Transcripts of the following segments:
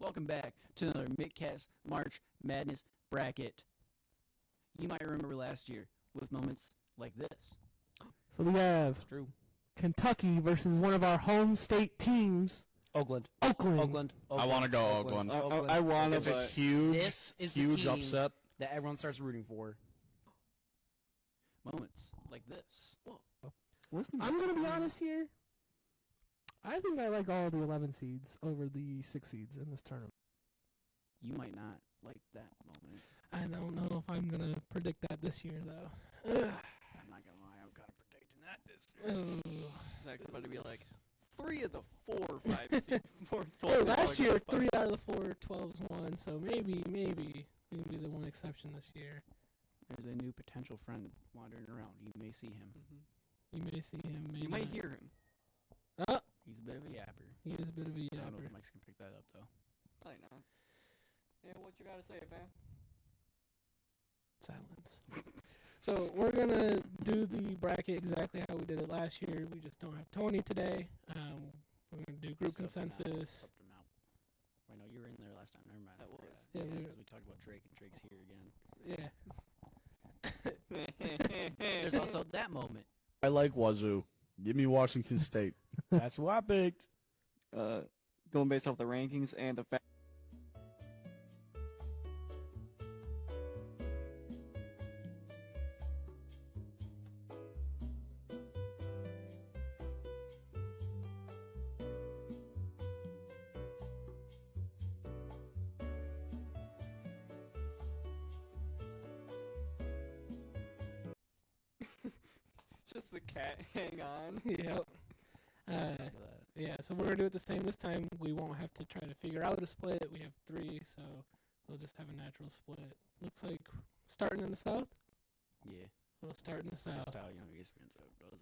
Welcome back to another Midcast March Madness bracket. You might remember last year with moments like this. So we have It's true. Kentucky versus one of our home state teams, Oakland. Oakland. I want to go Oakland. I want to, It's a but huge, This is the huge team upset. that everyone starts rooting for. Moments like this. I'm going to be honest here. I think I like all the 11 seeds over the 6 seeds in this tournament. You might not like that moment. I don't know if I'm going to predict that this year, though. I'm not going to lie, I'm kind of predicting that this year. Zach's about to be like 3 of the 4 or 5 seeds. 4, 12 Hey, last year, seeds. 3 out of the 4 12s won, so maybe we can be the one exception this year. There's a new potential friend wandering around. You may see him. You may see him, maybe You might not. hear him. Oh, He's a bit of a yapper. he is a bit of a I don't know if yapper. Mike's going to pick that up, though. Probably not. Yeah, what you gotta say, fam? Silence. So we're going to do the bracket exactly how we did it last year. We just don't have Tony today. We're going to do group Subbed him out. consensus. Subbed him out. Wait, no, you were in there last time. Never mind. That was. Yeah, we- 'cause we talked about Drake, and Drake's here again. Yeah. There's also that moment. I like Wazoo. Give me Washington State. That's who I picked. Going based off the rankings and the fact. Just the cat. Hang on. Yep. Look at that. Yeah, so we're going to do it the same this time. We won't have to try to figure out a split. We have 3, so we'll just have a natural split. Looks like starting in the south? Yeah. We'll start in the south. That's how young ESPN does it.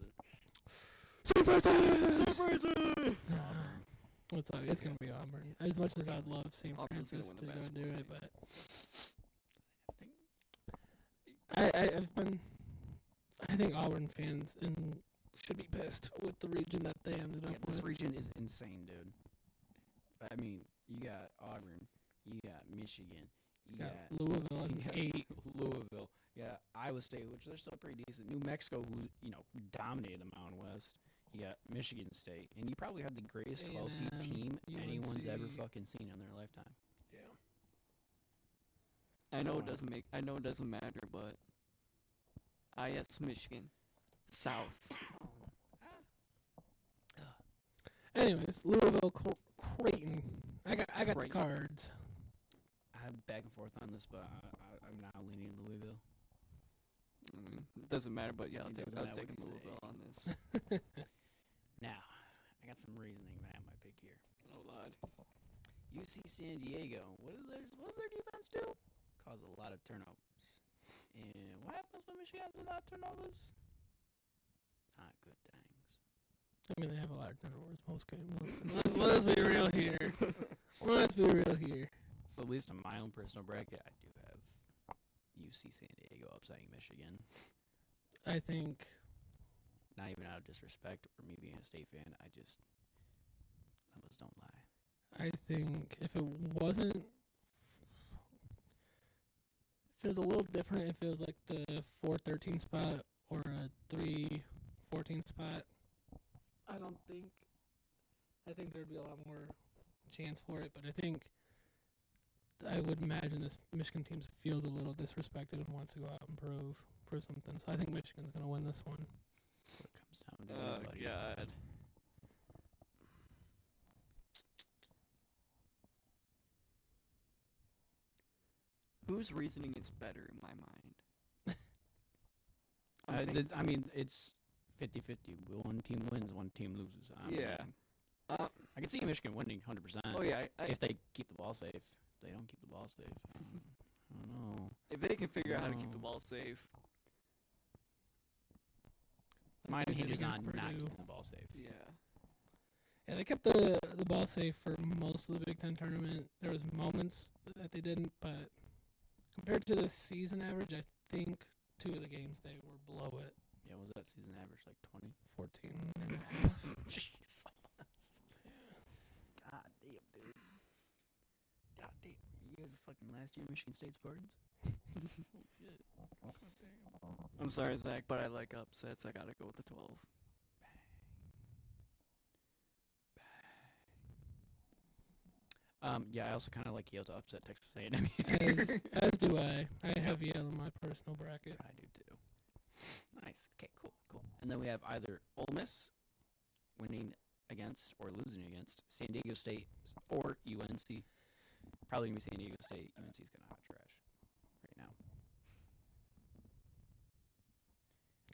It's going to be Auburn. As much as I'd love St. Auburn's gonna Francis win to the go do it, basketball but I think Auburn fans should be pissed with the region that they ended up Yeah, this with. region is insane, dude. I mean, you got Auburn, you got Michigan, you Got got Louisville you and got 8. Louisville, yeah, Iowa State, which they're still pretty decent. New Mexico, who dominated the Mountain West. You got Michigan State, and you probably have the greatest 12 seed A&M, team anyone's ever UNC. fucking seen in their lifetime. Yeah. I know Come it on. doesn't matter, but IS Michigan South. Anyways, Louisville, Creighton. I got the Creighton. cards. I'm back and forth on this, but I'm now leaning Louisville. I mean, it doesn't matter, but yeah, It I doesn't was matter taking what you Louisville say. on this. Now, I got some reasoning behind my pick here. Oh, Lord. UC San Diego. What does their defense do? Cause a lot of turnovers. And what happens when Michigan has a lot of turnovers? Not good things. I mean, they have a lot of turnovers most games. Let's be real here. Let's be real here. So at least in my own personal bracket, I do have UC San Diego upsetting Michigan. I think Not even out of disrespect or me being a state fan. Numbers don't lie. I think if it wasn't, feels a little different. It feels like the 4-13 spot or a 3-14 spot. I think there'd be a lot more chance for it, but I would imagine this Michigan team feels a little disrespected and wants to go out and prove something. So I think Michigan's going to win this one. That's what it comes down to. buddy. God. Whose reasoning is better in my mind? I mean, it's 50-50. One team wins, one team loses. Yeah. I can see Michigan winning 100%. Oh yeah. If they keep the ball safe. If they don't keep the ball safe, I don't know. If they can figure out how to keep the No. ball safe. Mine They did hinges against on not Purdue. keeping the ball safe. Yeah. Yeah, they kept the ball safe for most of the Big Ten tournament. There was moments that they didn't, but compared to the season average, I think 2 of the games they were below it. Yeah, what was that season average, like 20? 14 and a half. Jesus. God damn, dude. guys fucking last year Michigan State Spartans? Holy shit. God damn. I'm sorry, Zach, but I like upsets. I gotta go with the 12. Yeah, I also kind of like Yale to upset Texas A&M. As do I. I have Yale in my personal bracket. I do too. Nice. Okay, cool, cool. And then we have either Ole Miss winning against or losing against San Diego State or UNC. Probably gonna be San Diego State. UNC is gonna hot trash right now.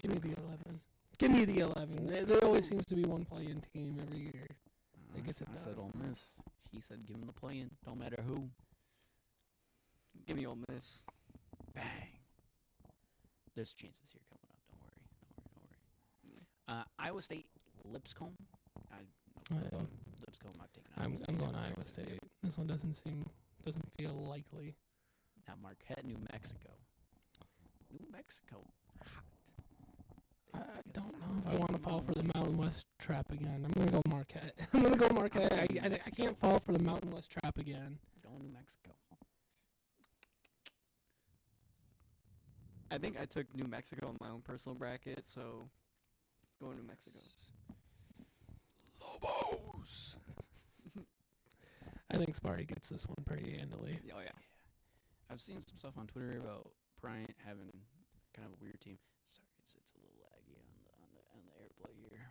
Give me the 11. Give me the 11. There always seems to be one play-in team every year. That gets it I said done. Ole Miss. He said give him the play-in. Don't matter who. Give me Ole Miss. Bang. There's chances here coming up. Don't worry. Don't worry. Iowa State, Lipscomb. I don't know about Lipscomb. I've taken I'm going Iowa State. This one doesn't feel likely. Now Marquette, New Mexico. New Mexico, hot. I don't know if I want to fall for the Mountain West trap again. I'm going to go Marquette. I'm going to go Marquette. I can't fall for the Mountain West trap again. Going New Mexico. I think I took New Mexico in my own personal bracket, so going New Mexico. Lobos. I think Sparty gets this one pretty handily. Oh yeah. I've seen some stuff on Twitter about Bryant having kind of a weird team. Sorry, it's a little laggy on the airplay here.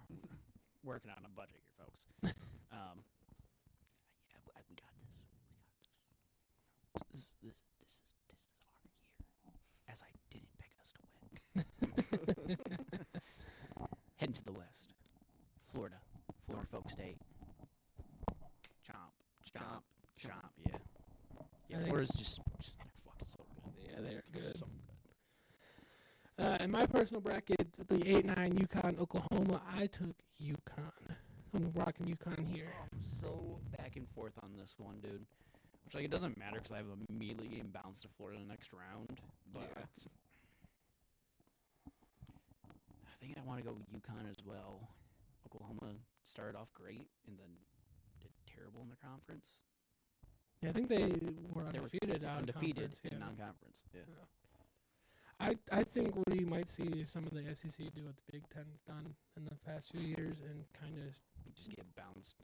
We're working on a budget here, folks. Yeah, we got this. This is our year. As I didn't pick us to win. Heading to the west, Florida, Norfolk State. Chomp. Yeah. Yeah, Florida's just fucking so good. Yeah, they're good. So good. In my personal bracket, the 8-9 UConn, Oklahoma, I took UConn. I'm rocking UConn here. I'm so back and forth on this one, dude. Which, like, it doesn't matter because I have immediately getting bounced to Florida the next round. But Yeah. I think I want to go UConn as well. Oklahoma started off great and then did terrible in the conference. Yeah, I think they were They were undefeated out of Undefeated conference, yeah. in non-conference. Yeah. I think we might see some of the SEC do what the Big Ten's done in the past few years and kind of You just get bounced.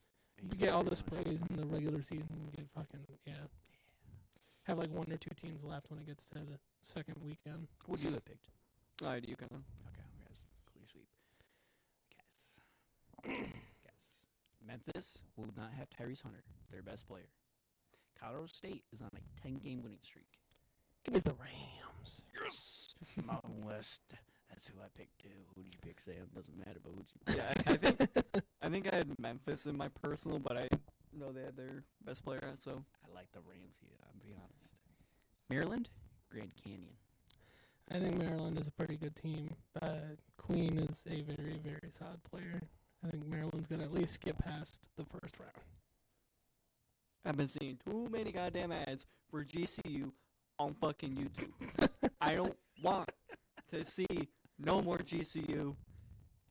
get all this pretty praise in the regular season and get fucking, have like one or two teams left when it gets to the second weekend. Who would you have picked? I do UConn. Okay, guys, clear sweep. Guess. Memphis will not have Tyrese Hunter, their best player. Colorado State is on a 10-game winning streak. Give me the Rams. Yes! Mountain West. That's who I picked too. Who did you pick, Sam? Doesn't matter, but who did you pick? Yeah, I think I had Memphis in my personal, but I know they had their best player out, so I like the Rams here, I'll be honest. Maryland, Grand Canyon. I think Maryland is a pretty good team, but Queen is a very, very solid player. I think Maryland's going to at least get past the first round. I've been seeing too many goddamn ads for GCU on fucking YouTube. I don't want to see no more GCU.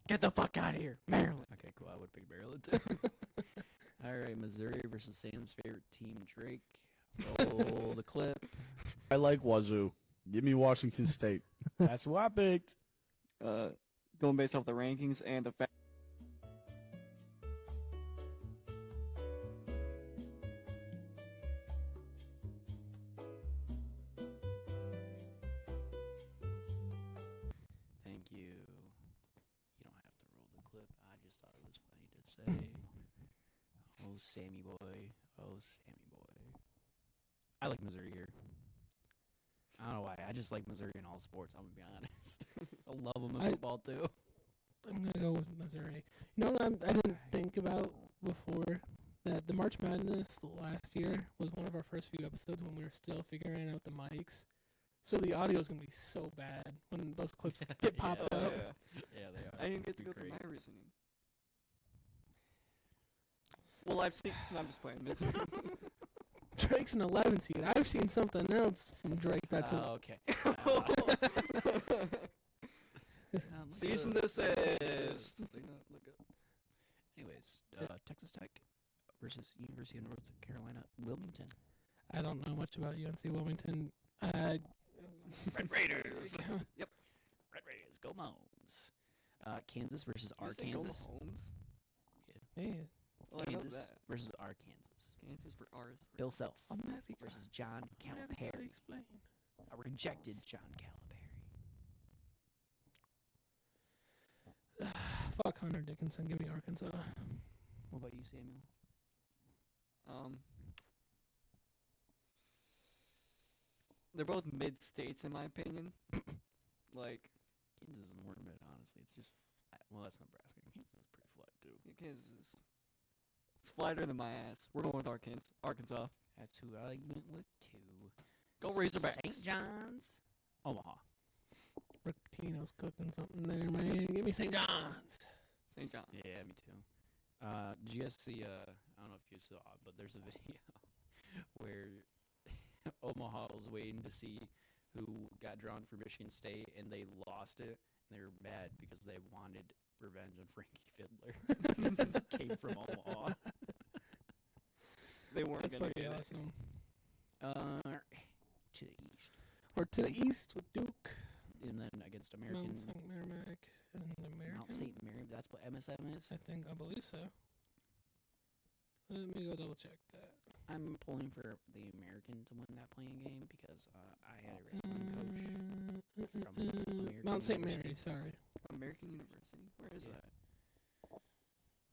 Get the fuck out of here, Maryland. Okay, cool. I would pick Maryland too. All right, Missouri versus Sam's favorite team, Drake. Roll the clip. I like Wazoo. Give me Washington State. That's who I picked. Going based off the rankings and the fact. Thank you. You don't have to roll the clip. I just thought it was funny to say. Oh, Sammy boy. Oh, Sammy boy. I like Missouri here. I don't know why. I just like Missouri in all sports, I'm going to be honest. I love them in football, too. I'm going to go with Missouri. You know what I didn't think about before? That the March Madness last year was one of our first few episodes when we were still figuring out the mics. So the audio is going to be so bad when those clips get popped Oh, up. yeah. Yeah, they are. I didn't get to go through my reasoning. Well, I've seen. No, I'm just playing. Missouri. Drake's an 11 seed. I've seen something else from Drake that's okay. Cease and desist. Anyways, Texas Tech versus University of North Carolina, Wilmington. I don't know much about UNC Wilmington. Red Raiders. Yep. Red Raiders. Go Moms. Kansas versus Did you say go Arkansas. Mahomes? Yeah. Well, I know Kansas that. versus Arkansas. Kansas for ours. Bill Self America. versus John America, Calipari. explain. A rejected John Calipari. Fuck Hunter Dickinson. Give me Arkansas. What about you, Samuel? They're both mid states in my opinion. Like Kansas is more mid, honestly. It's just flat. Well, that's Nebraska. Kansas is pretty flat too. Kansas is it's flatter than my ass. We're going with Arkansas. That's who I went with too. Go Razorbacks. St. John's, Omaha. Rick Pitino's cooking something there, man. Give me St. John's. St. John's. Yeah, me too. Did you guys see? I don't know if you saw, but there's a video where Omaha was waiting to see who got drawn for Michigan State, and they lost it. And they were mad because they wanted revenge on Frankie Fiddler. Since it came from Omaha. They weren't That's gonna pretty get it. awesome. To the east, Or to the east with Duke. and then against American Mount St. Merrimack and American. Mount St. Mary. That's what MSM is. I believe so. Let me go double check that. I'm pulling for the American to win that playing game because I had a wrestling coach from American Mount St. University. Mary, sorry. American University. Where is Yeah. that? I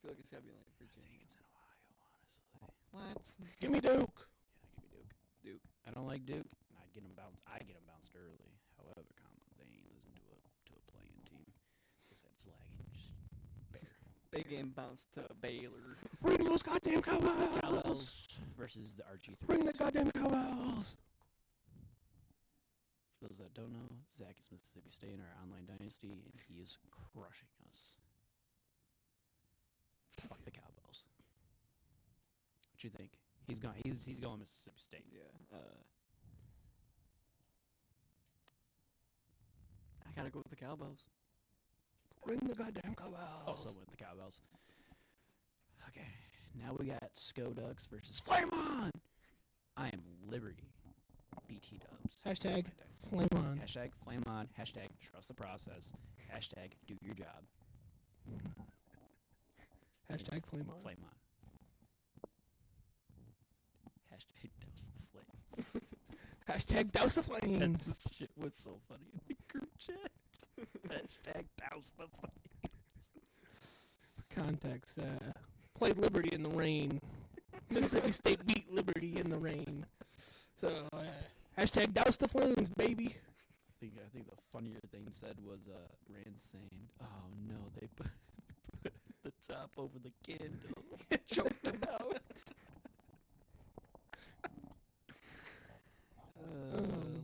feel like it's gotta be like I Virginia. think it's in Ohio, honestly. What? Give me Duke. Yeah, give me Duke. Duke. I don't like Duke. I get them bounced. I get them bounced early. However, they ain't losing to a playing team. Guess that's lagging. Just bear. Big game bounce to Baylor. Bring those goddamn cowbells. Cowbells versus the RG3s. Bring the goddamn cowbells. For those that don't know, Zach is Mississippi State in our online dynasty, and he is crushing us. Fuck the Cowbells. What you think? He's going Mississippi State. Yeah. I gotta go with the Cowbells. Bring the goddamn cowbells. Also went the Cowbells. Okay, now we got Sko Ducks versus Flame On. I am Liberty. BT Dubs. Hashtag flame on. Hashtag Flame On. Hashtag trust the process. Hashtag do your job. Hashtag flame on. Flame on. Hashtag douse the flames. Hashtag douse the flames. This shit was so funny in the group chat. Hashtag douse the flames. Context. Played Liberty in the rain. Mississippi State beat Liberty in the rain. So, hashtag douse the flames, baby. I think the funnier thing said was Rand saying, "Oh no, they put the top over the candle, choked him out."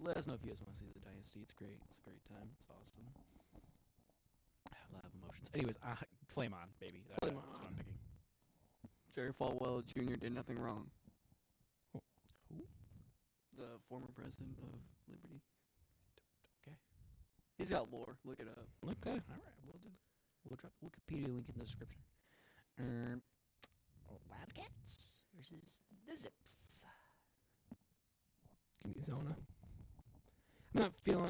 Let us know if you guys want to see the Dynasty. It's great. It's a great time. It's awesome. I have a lot of emotions. Anyways, Flame On, baby. Flame That's what on. I'm picking. Jerry Falwell Jr. did nothing wrong. Who? The former president of Liberty. Okay. He's got lore. Look it up. Okay. All right, we'll do. We'll drop the Wikipedia link in the description. Wildcats versus the Zips. Give me Zona. I don't feel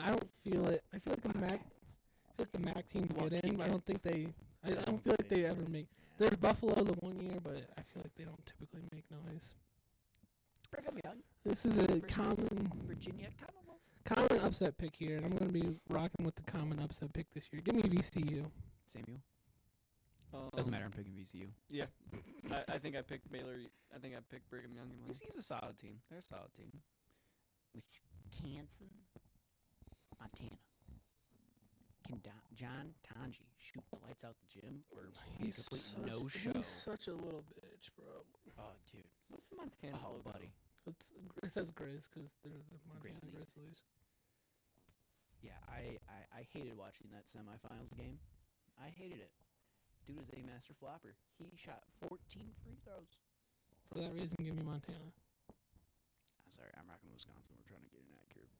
it. I feel like the MAC teams Come on, get in, Kit but I don't think Kats. I don't feel like they ever make. There's Buffalo the one year, but I feel like they don't typically make noise. Brigham Young This is a versus common Virginia Commonwealth. upset pick here, and I'm going to be rocking with the common upset pick this year. Give me VCU. Samuel. Doesn't matter. I'm picking VCU. Yeah. I think I picked Baylor. I think I picked Brigham Young in mine. VCU's a solid team. They're a solid team. Wisconsin, Montana. Can John Tanji shoot the lights out the gym, or be a complete no-show? He's such a little bitch, bro. Oh, dude. What's the Montana Oh, logo? buddy. It says Grizz because they're the Montana Grizzlies. Grizzlies. Yeah, I hated watching that semifinals game. I hated it. Dude is a master flopper. He shot 14 free throws. For that reason, give me Montana. I'm sorry, I'm rocking Wisconsin. We're trying to get an accurate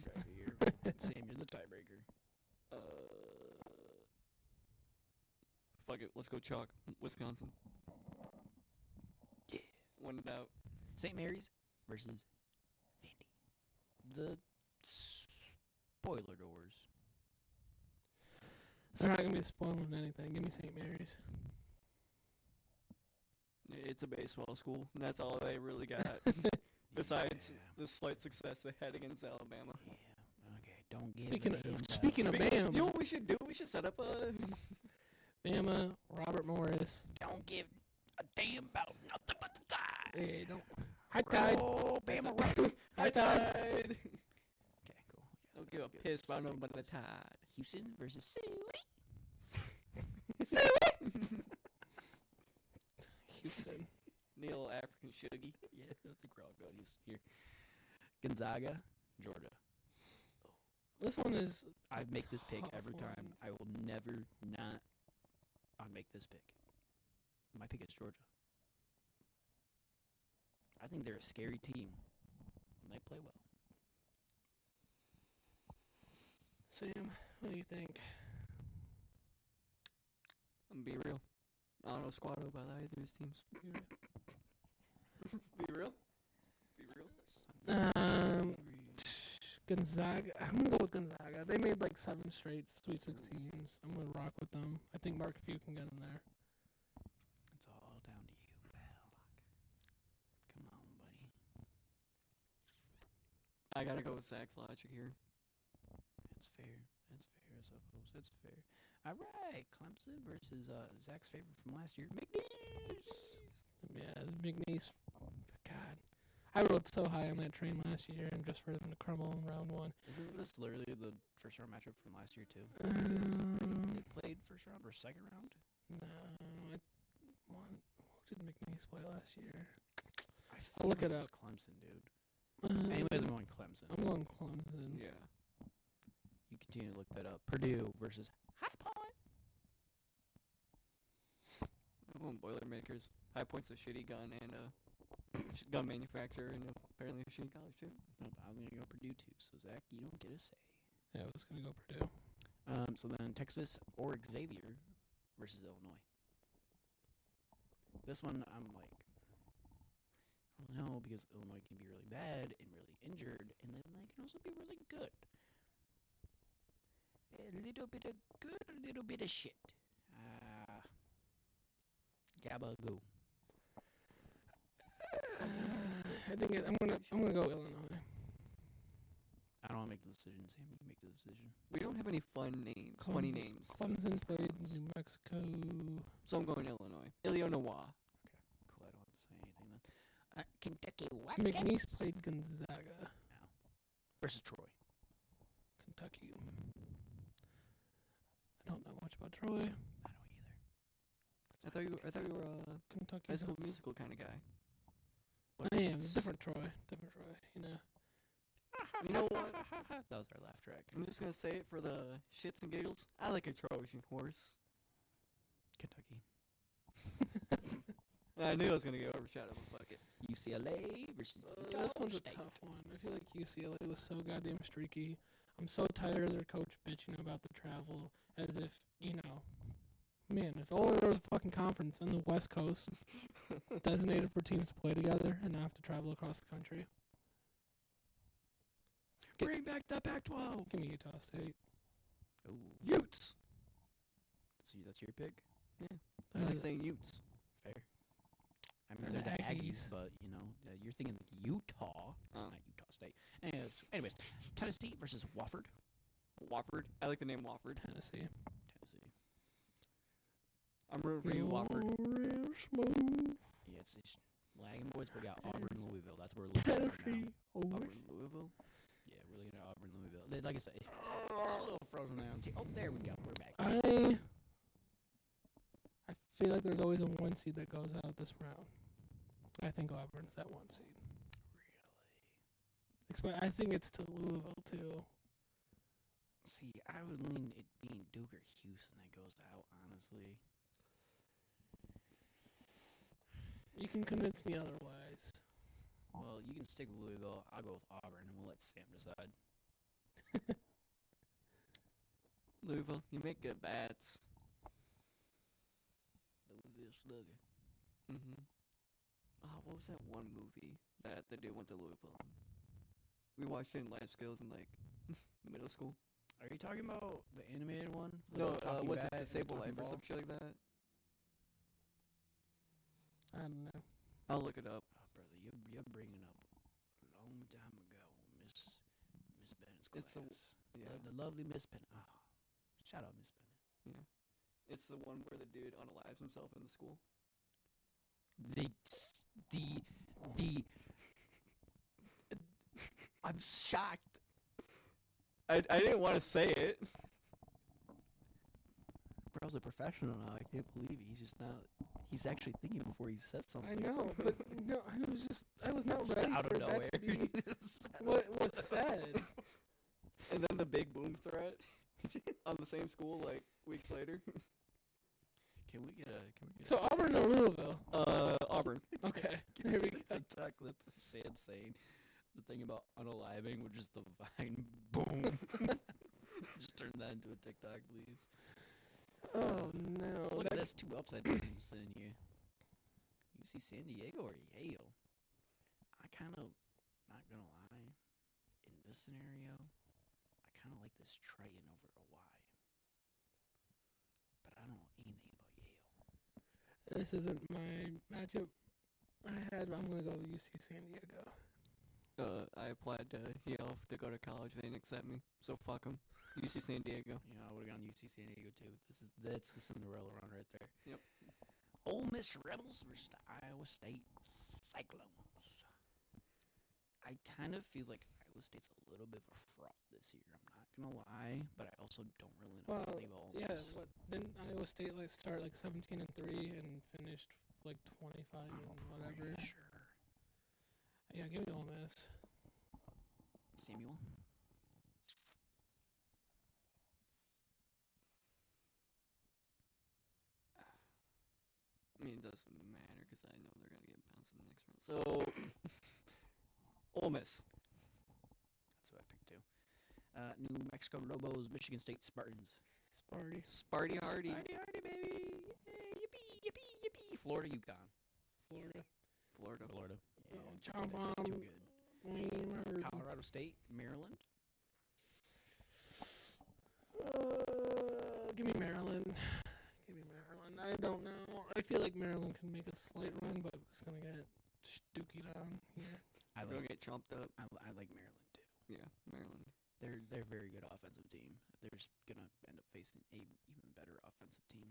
bracket here. Sam, you're the tiebreaker. Fuck it. Let's go chalk. Wisconsin. Yeah. When in doubt. St. Mary's versus Vandy. The spoiler doors. They're not gonna be spoiling anything. Give me St. Mary's. It's a baseball school, and that's all they really got. Besides the slight success they had against Alabama. Yeah. Okay. Don't give. Speaking a of- damn about- speaking of Bama. You know what we should do? We should set up a. Bama, Robert Morris. Don't give a damn about nothing but the tide. Hey, don't. High tide. Oh, Bama, roll. High tide. Okay, cool. Don't give a That's good. piss about nothing but the tide. Houston versus Sioux. Houston. Neil African Shuggy. Yeah, I think we're all good. He's here. Gonzaga, Georgia. This one is. I make this pick tough every one. time. I will never not make this pick. My pick is Georgia. I think they're a scary team. And they play well. Sam, what do you think? I'm gonna be real. I don't know squat about either of these teams. Be real? Be real? Gonzaga. I'm gonna go with Gonzaga. They made like 7 straight Sweet 16s. I'm gonna rock with them. I think Mark Few can get in there. It's all down to you, pal. Come on, buddy. I gotta go with Zach's logic here. That's fair. That's fair, I suppose. That's fair. All right, Clemson versus Zach's favorite from last year, McNeese. Yeah, McNeese. God, I rode so high on that train last year, and just for them to crumble in round 1. Isn't this literally the first round matchup from last year too? They played first round or second round? No, who did McNeese play last year? I'll look it up. Clemson, dude. Anyways, I'm going Clemson. I'm going Clemson. Yeah. You continue to look that up. Purdue versus High Point. I'm going Boilermakers. High Point's a shitty gun and a gun manufacturer and apparently a shitty college too. Nope, I'm gonna go Purdue too. So Zach, you don't get a say. Yeah, I was gonna go Purdue. So then Texas or Xavier versus Illinois. This one I'm like, I don't know, because Illinois can be really bad and really injured, and then they can also be really good. A little bit of good, a little bit of shit. Gabagoo. I think I'm gonna go Illinois. I don't want to make the decision. Sam, you make the decision. We don't have any fun names. Funny names. Clemson played New Mexico. So I'm going Illinois. Illinois. Cool, I don't have to say anything then. Kentucky Wildcats. McNeese played Gonzaga. versus Troy. Kentucky. I don't know much about Troy. I don't either. I thought you were a Kentucky. High School Musical kind of guy. I am. Different Troy. Different Troy. You know. You know what? That was our laugh track. I'm just gonna say it for the shits and giggles. I like a Trojan horse. Kentucky. I knew I was gonna get overshadowed, but fuck it. UCLA versus Utah This one's a State. tough one. I feel like UCLA was so goddamn streaky. I'm so tired of their coach bitching about the travel, as if, you know, man, if only there was a fucking conference on the West Coast designated for teams to play together and not have to travel across the country. Bring back the Pac-12. Give me Utah State. Ooh. Utes. See, that's your pick. I like saying Utes. Fair. I They're mean, they're the the Aggies, Aggies. but you know, you're thinking Utah, not Utah State. Anyways, Tennessee versus Wofford. Wofford. I like the name Wofford. Tennessee. Tennessee. I'm rooting for you, Wofford. Real smooth. Yeah, it's lagging boys. We got Auburn, Louisville. That's where we're looking at right now. Tennessee. Auburn, Louisville. Yeah, we're looking at Auburn, Louisville. Like I said, it's a little frozen down. See, oh, there we go. We're back. I feel like there's always a 1 seed that goes out this round. I think Auburn's that 1 seed. Really? I think it's to Louisville too. See, I would lean it being Duke or Houston that goes out, honestly. You can convince me otherwise. Well, you can stick with Louisville. I'll go with Auburn, and we'll let Sam decide. Louisville. You make good bats. Louisville Slugger. Mm-hmm. What was that one movie that the dude went to Louisville? We watched it in life skills in like middle school. Are you talking about the animated one? with, No, like, Talking was it Bad and Disable Talking Life or Ball? some shit like that? I don't know. I'll look it up. Oh, brother, you're bringing up a long time ago, Miss Bennett's class. It's a- Yeah. The lovely Miss Bennett. Oh, shout out Miss Bennett. Yeah. It's the one where the dude unalives himself in the school. The I'm shocked. I didn't want to say it. Bro's a professional now. I can't believe it. He's just not. He's actually thinking before he says something. I know, but no, I was not Just ready out for of nowhere. that to be what was said. And then the big boom threat on the same school like weeks later. Can we get a? So Auburn or Louisville? Auburn. Okay, Can there we we get a go. TikTok clip of Sam saying the thing about unaliving, which is the vine boom. Just turn that into a TikTok, please. Oh no! Look at that- this, 2 upside downs sitting here. UC San Diego or Yale? I kind of, not gonna lie, in this scenario, I kind of like this Triton over a Y. But I don't know anything about Yale. This isn't my matchup. I'm gonna go UC San Diego. I applied to Yale to go to college. They didn't accept me, so fuck them. UC San Diego. You know, I would have gone UC San Diego too. That's the Cinderella run right there. Yep. Ole Miss Rebels versus the Iowa State Cyclones. I kind of feel like Iowa State's a little bit of a fraud this year. I'm not gonna lie, but I also don't really know Well, anything about Ole yeah. Miss. What didn't Iowa State like start like 17-3 and finished like 25 and whatever? Pretty sure. Yeah, give me Ole Miss. Samuel. I mean, it doesn't matter because I know they're gonna get bounced in the next round. So, Ole Miss. That's what I picked too. New Mexico Lobos, Michigan State Spartans. Sparty. Sparty Hardy. Hardy, hardy, baby! Yay, yippee, yippee, yippee! Florida, UConn. Florida. Florida. Florida. Oh, John Florida's Baum. too good. Wiener. Colorado State, Maryland. Give me Maryland. Give me Maryland. I don't know. I feel like Maryland can make a slight run, but it's gonna get stookied on here. I They're like, gonna get chomped up. I like Maryland too. Yeah, Maryland. They're a very good offensive team. They're just gonna end up facing a even better offensive team.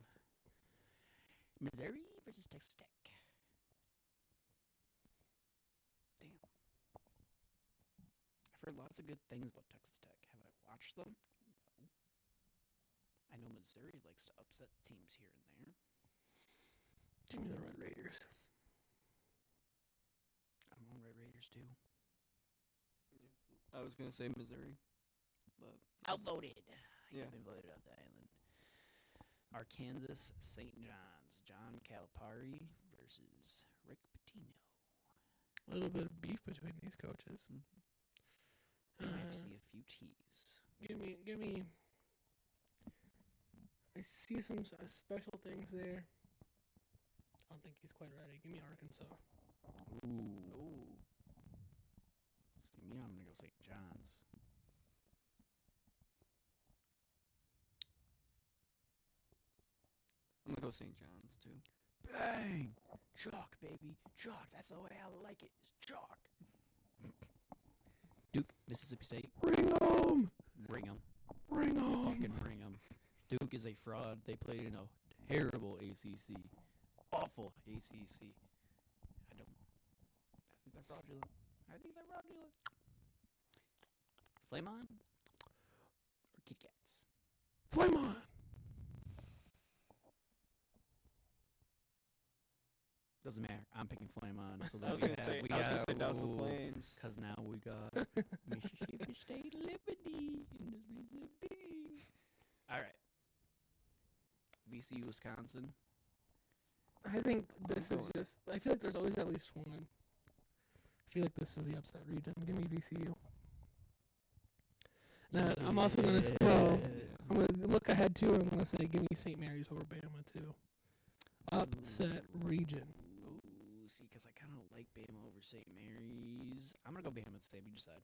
Missouri versus Texas Tech. Damn. I've heard lots of good things about Texas Tech. Have I watched them? No. I know Missouri likes to upset teams here and there. Give me the Red Raiders. I'm on Red Raiders too. I was gonna say Missouri, but Outvoted. Yeah. You've been voted off the island. Arkansas St. John's. John Calipari versus Rick Pitino. A little bit of beef between these coaches. I see a few T's. Give me. I see some special things there. I don't think he's quite ready. Give me Arkansas. Ooh. See me, I'm gonna go St. John's. I'm gonna go St. John's too. Bang! Chalk, baby. Chalk. That's the way I like it. It's chalk. Duke, Mississippi State. Bring 'em! Bring 'em. Bring 'em! Fucking bring 'em. Duke is a fraud. They played in a terrible ACC. Awful ACC. I think they're fraudulent. Flame on? Or Kit Kats? Flame on! Doesn't matter. I'm picking Flame on. So I was gonna say Douse the Flames. Because now we got Mississippi State Liberty in this Mississippi. All right. VCU, Wisconsin. I think this is just. I feel like there's always at least one. I feel like this is the upset region. Give me VCU. Now, I'm also going to go. I'm going to look ahead too. I'm going to say give me St. Mary's over Bama too. Upset region. Ooh, see, because I kind of like Bama over St. Mary's. I'm gonna go Bama at Sam. You decide.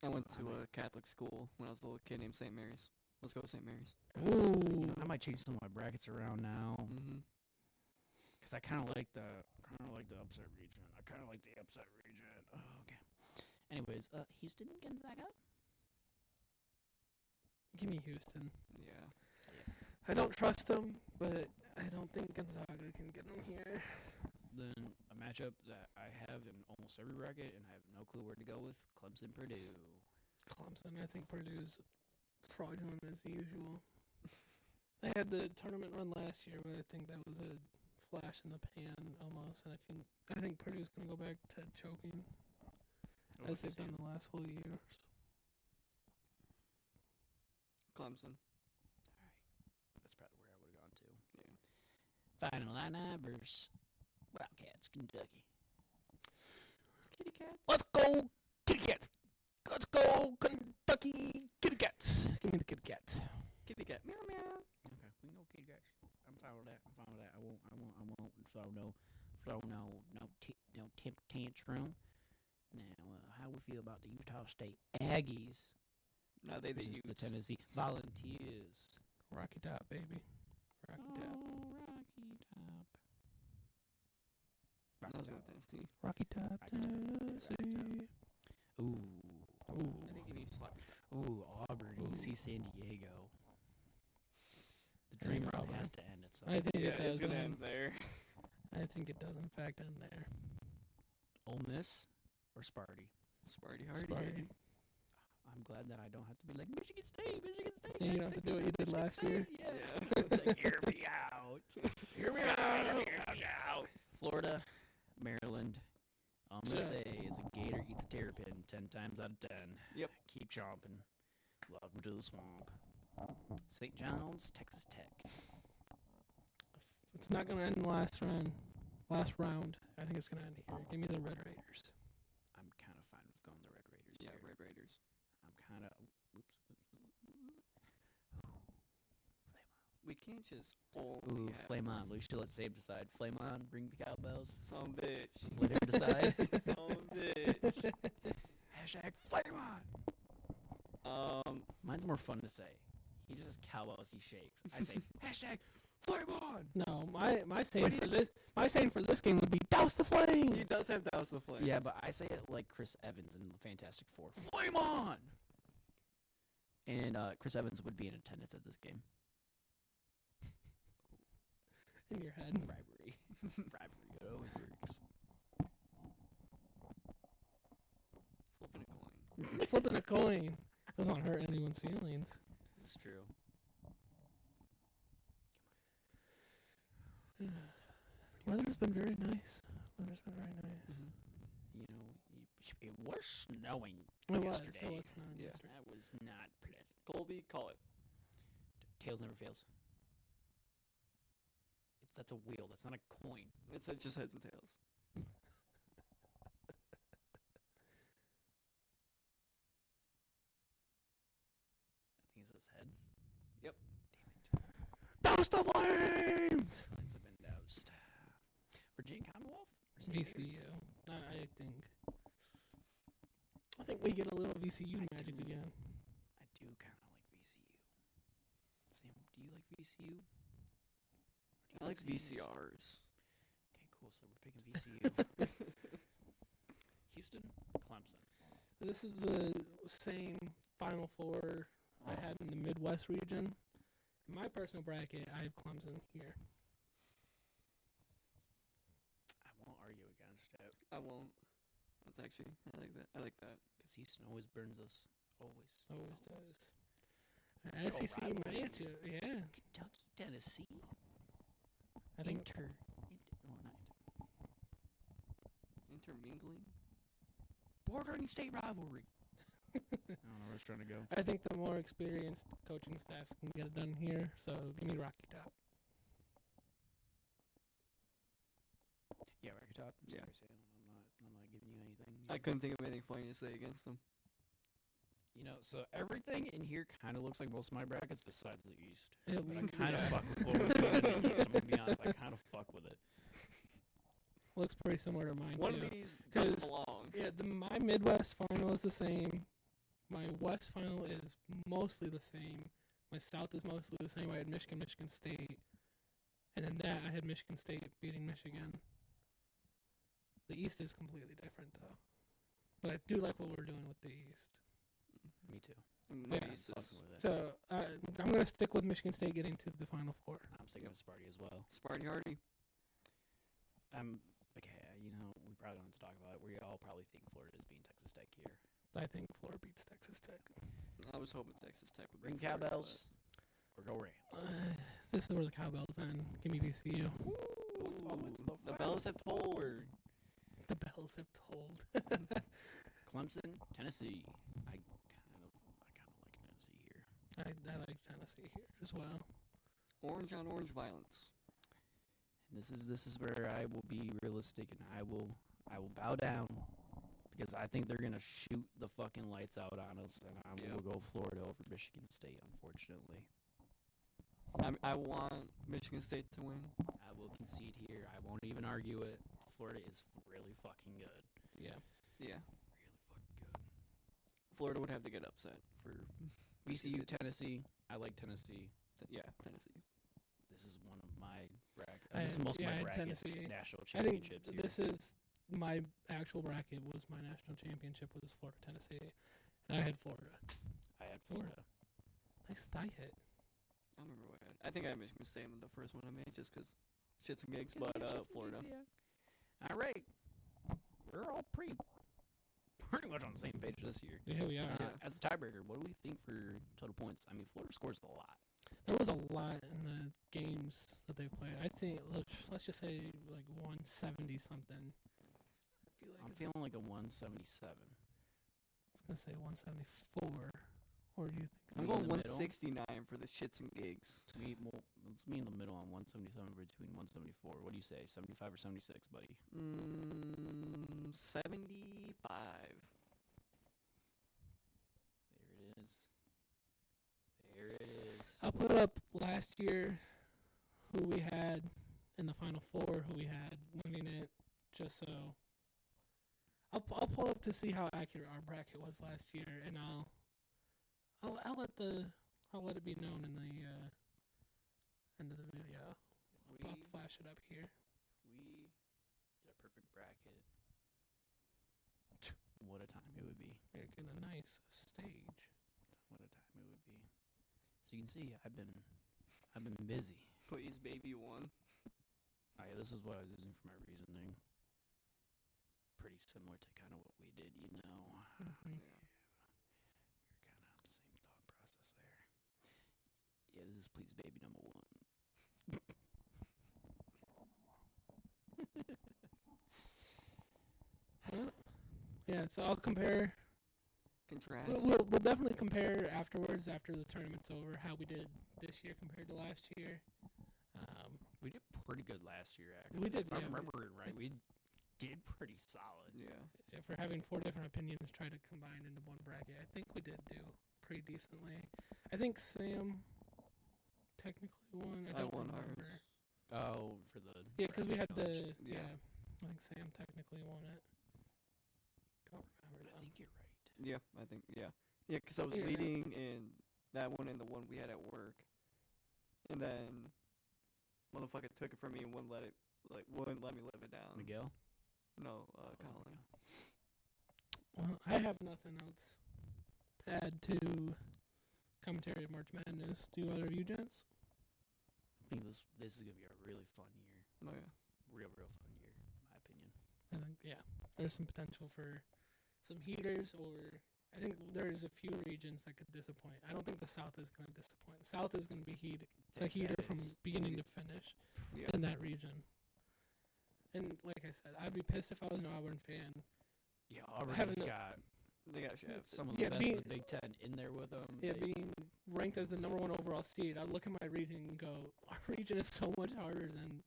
I went I to might- a Catholic school when I was a little kid named St. Mary's. Let's go to St. Mary's. Ooh. I might change some of my brackets around now Mm-hmm. because I kind of like the upset region. I kind of like the upset region. Oh, okay. Anyways, Houston, Gonzaga. Give me Houston. Yeah. I don't trust them, but I don't think Gonzaga can get them here. Then a matchup that I have in almost every bracket and I have no clue where to go with: Clemson, Purdue. Clemson, I think Purdue's fraudulent as usual. They had the tournament run last year, but I think that was a flash in the pan almost. And I think Purdue's going to go back to choking as they've done the last whole year. Clemson. That's probably where I would have gone to. Yeah. Final Illini versus Wildcats, Kentucky. Kitty Cats. Let's go, Kitty Cats. Let's go, Kentucky Kitty Cats. Give me the Kitty Cats. Kitty Cat. Meow meow. Okay, we can go Kitty Cats. I'm fine with that. I won't. No temp tantrum. Now, how we feel about the Utah State Aggies No, they the versus the Utes. Tennessee Volunteers? Rocky Top, baby. Rocky Top. Rocky Top. I Rocky was Top. going Tennessee. Rocky Top, Tennessee. Ooh. Ooh. I think he needs slap. Ooh, Auburn, Ooh. UC San Diego. The I think dream run Auburn. has to end at some I think Yeah, it it's does. gonna end there. I think it does, in fact, end there. Ole Miss or Sparty. Sparty Hardy. Sparty. I'm glad that I don't have to be like Michigan State. Yeah, you don't have to do what you did last year. Yeah. Yeah. Like, hear me out. Hear me out. Florida, Maryland. I'm gonna Yeah. say is a gator eats a terrapin 10 times out of 10. Yep. Keep chomping. Welcome to the swamp. St. John's, Texas Tech. It's not going to end in the last round. I think it's going to end here. Give me the Red Raiders. I'm kind of fine with going the Red Raiders Yeah, here. Red Raiders. I'm kind of. We can't just all Ooh, have flame on. one. We should let Save decide. Flame on. Bring the cowbells. Some bitch. Let him decide. Some bitch. Hashtag flame on. Mine's more fun to say. He just says cowbells. He shakes. I say hashtag flame on. No, my saying for this game would be douse the flames. He does have Douse the Flames. Yeah, but I say it like Chris Evans in the Fantastic Four. Flame on. And Chris Evans would be in attendance at this game. in your head. Bribery. Bribery. It always works. Flipping a coin. Flipping a coin doesn't hurt anyone's feelings. This is true. Weather's been very nice. Weather's been very nice. You know, it was snowing It was. yesterday. It was not Yeah. yesterday. That was not pleasant. Colby, call it. Tails never fails. That's a wheel. That's not a coin. It's just heads and tails. I think it says heads. Yep. Damn it. Douse the flames. Flames have been doused. Virginia Commonwealth? Or St. VCU. Mary's? I think we get a little VCU magic again. I do kind of like VCU. Sam, do you like VCU? I like St. Mary's? VCRs. Okay, cool. So we're picking VCU. Houston, Clemson. This is the same Final Four I had in the Midwest region. In my personal bracket, I have Clemson here. I won't argue against it I won't. That's actually, I like that. I like that. because Houston always burns us. Always. Always does. SEC rivalry. matchup, yeah. Kentucky, Tennessee. I think Well, not Intermingling. bordering state rivalry. I don't know where I was trying to go. I think the more experienced coaching staff can get it done here. So give me Rocky Top. Yeah, Rocky Top. Yeah. Sorry, Sam. I'm not giving you anything. I couldn't think of anything funny to say against them. You know, so everything in here kind of looks like most of my brackets besides the East. It But I looks- kind of fuck with Florida in the East. I'm gonna be honest. I kind of fuck with it. looks pretty similar to mine One too. of these 'Cause- doesn't belong. Yeah, my Midwest final is the same. My West final is mostly the same. My South is mostly the same. I had Michigan, Michigan State, and in that I had Michigan State beating Michigan. The East is completely different though, but I do like what we're doing with the East. Me too. My Yeah. East Fucking is with it. So I'm gonna stick with Michigan State getting to the Final Four. I'm sticking with Sparty as well. Sparty Hardy. Okay. You know, we probably don't have to talk about it. We all probably think Florida is beating Texas Tech here. I think Florida beats Texas Tech. I was hoping Texas Tech would Ring beat Florida, cowbells or go Rams. This is where the cowbells end. Give me VCU. but- Ooh, the bells have tolled. The bells have tolled. Clemson, Tennessee. I kind of like Tennessee here. I like Tennessee here as well. Orange on orange violence. And this is where I will be realistic and I will bow down because I think they're gonna shoot the fucking lights out on us, and I Yeah. will go Florida over Michigan State. Unfortunately, I want Michigan State to win. I will concede here. I won't even argue it. Florida is really fucking good. Yeah. Yeah. Really fucking good. Florida would have to get upset for VCU, State. Tennessee. I like Tennessee. Yeah, Tennessee. This is one of my brackets. I This is had- most yeah, I of had my brackets. Tennessee. National I think championships here. this is my actual bracket was my national championship was Florida Tennessee, and I had Florida. I had Florida. Nice thigh hit. I don't remember what I had. I think I had Michigan State in the first one I made just because shits and gigs, but Florida. All right, we're all pretty much on the same page this year. Here we are. Yeah. As a tiebreaker, what do we think for total points? I mean, Florida scores a lot. There was a lot in the games that they played. I think let's just say like 170 something. I feel like I'm it's- feeling like a 177. I was gonna say 174. Or do you think? I'm Is it going in the middle? 169 for the shits and gigs. Let's be in the middle on 177 between 174. What do you say, 75 or 76, buddy? 75. There it is. There it is. I'll put up last year who we had in the Final Four, who we had winning it, just so. I'll pull up to see how accurate our bracket was last year, and I'll let it be known in the end of the video. If I'll we, flash it up here. we get a perfect bracket, what a time it would be. We're getting a nice stage. What a time it would be. So you can see, I've been busy. Please, baby, one. This is what I was using for my reasoning. Pretty similar to kind of what we did, you know. Mhm. Yeah. We were kind of on the same thought process there. Yeah, this is please baby number one. Yeah, so I'll compare. Contrast. We'll definitely compare afterwards, after the tournament's over, how we did this year compared to last year. We did pretty good last year, actually. We did, If I yeah, remember it right, we did pretty solid. Yeah. If we're having 4 different opinions, try to combine into one bracket. I think we did do pretty decently. I think Sam technically won. I I don't won remember. ours. Oh, for the Yeah, because we had bracket the knowledge. yeah. I think Sam technically won it. Don't remember. I though. think you're right. Yeah, I think, yeah. Yeah, because I was Yeah. leading in that one and the one we had at work. And then motherfucker took it from me and wouldn't let me live it down. Miguel? No, Oh, was it Colin. Miguel? Well, I have nothing else to add to commentary of March Madness. Do either of you gents? I think this is gonna be a really fun year. No, yeah. Real fun year, in my opinion. I think there's some potential for some heaters, or I think there's a few regions that could disappoint. I don't think the South is going to disappoint. The South is going to be a heater from beginning to finish Yeah. in that region. And like I said, I'd be pissed if I was an Auburn fan. Yeah, Auburn Having just a- got They got shafted. some of the Yeah, best being- in the Big Ten in there with them. Yeah, being ranked as the #1 overall seed, I'd look at my region and go, our region is so much harder than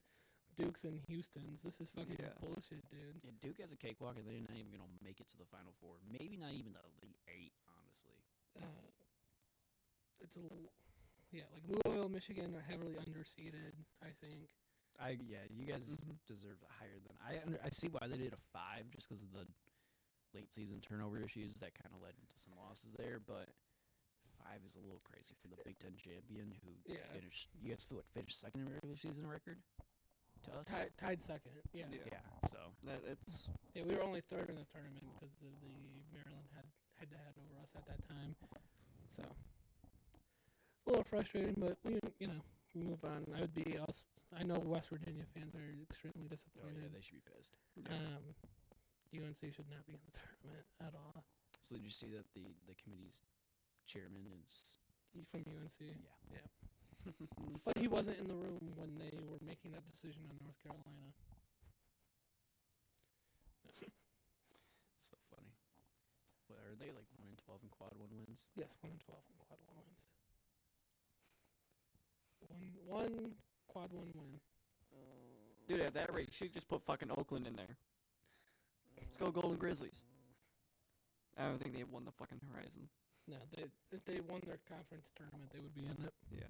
Dukes and Houstons. This is fucking Yeah. bullshit, dude. Yeah, Duke has a cakewalk, and they're not even gonna make it to the Final Four. Maybe not even the Elite Eight, honestly. It's a little, yeah, like Louisville, Michigan are heavily underseeded, I think. You guys deserve higher than I see why they did a 5 just because of the late season turnover issues that kind of led into some losses there, but 5 is a little crazy for the Big Ten champion who Yeah. finished. You guys finished second in regular season record to us. Tied second, yeah. Yeah. So It's Yeah, we were only third in the tournament because of the Maryland had head-to-head over us at that time. So, a little frustrating, but we move on. I would be also. I know West Virginia fans are extremely oh disappointed. yeah, they should be pissed. UNC should not be in the tournament at all. So did you see that the committee's chairman is? From UNC. Yeah. But he wasn't in the room when they were making that decision on North Carolina. So funny. What are they like 1-12 in quad 1 wins? Yes, 1-12 and quad 1 wins. One quad 1 win. dude, at that rate, she just put fucking Oakland in there. Let's go Golden Grizzlies. I don't think they won the fucking Horizon. No, if they won their conference tournament, they would be in it. Yeah.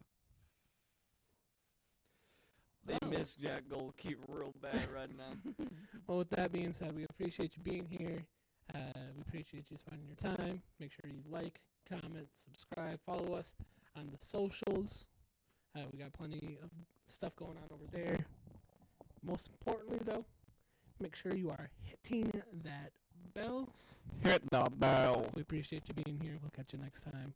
They missed Jack goalkeeper real bad right now. Well, with that being said, we appreciate you being here. We appreciate you spending your time. Make sure you like, comment, subscribe, follow us on the socials. We got plenty of stuff going on over there. Most importantly, though, make sure you are hitting that bell. Hit the bell. We appreciate you being here. We'll catch you next time.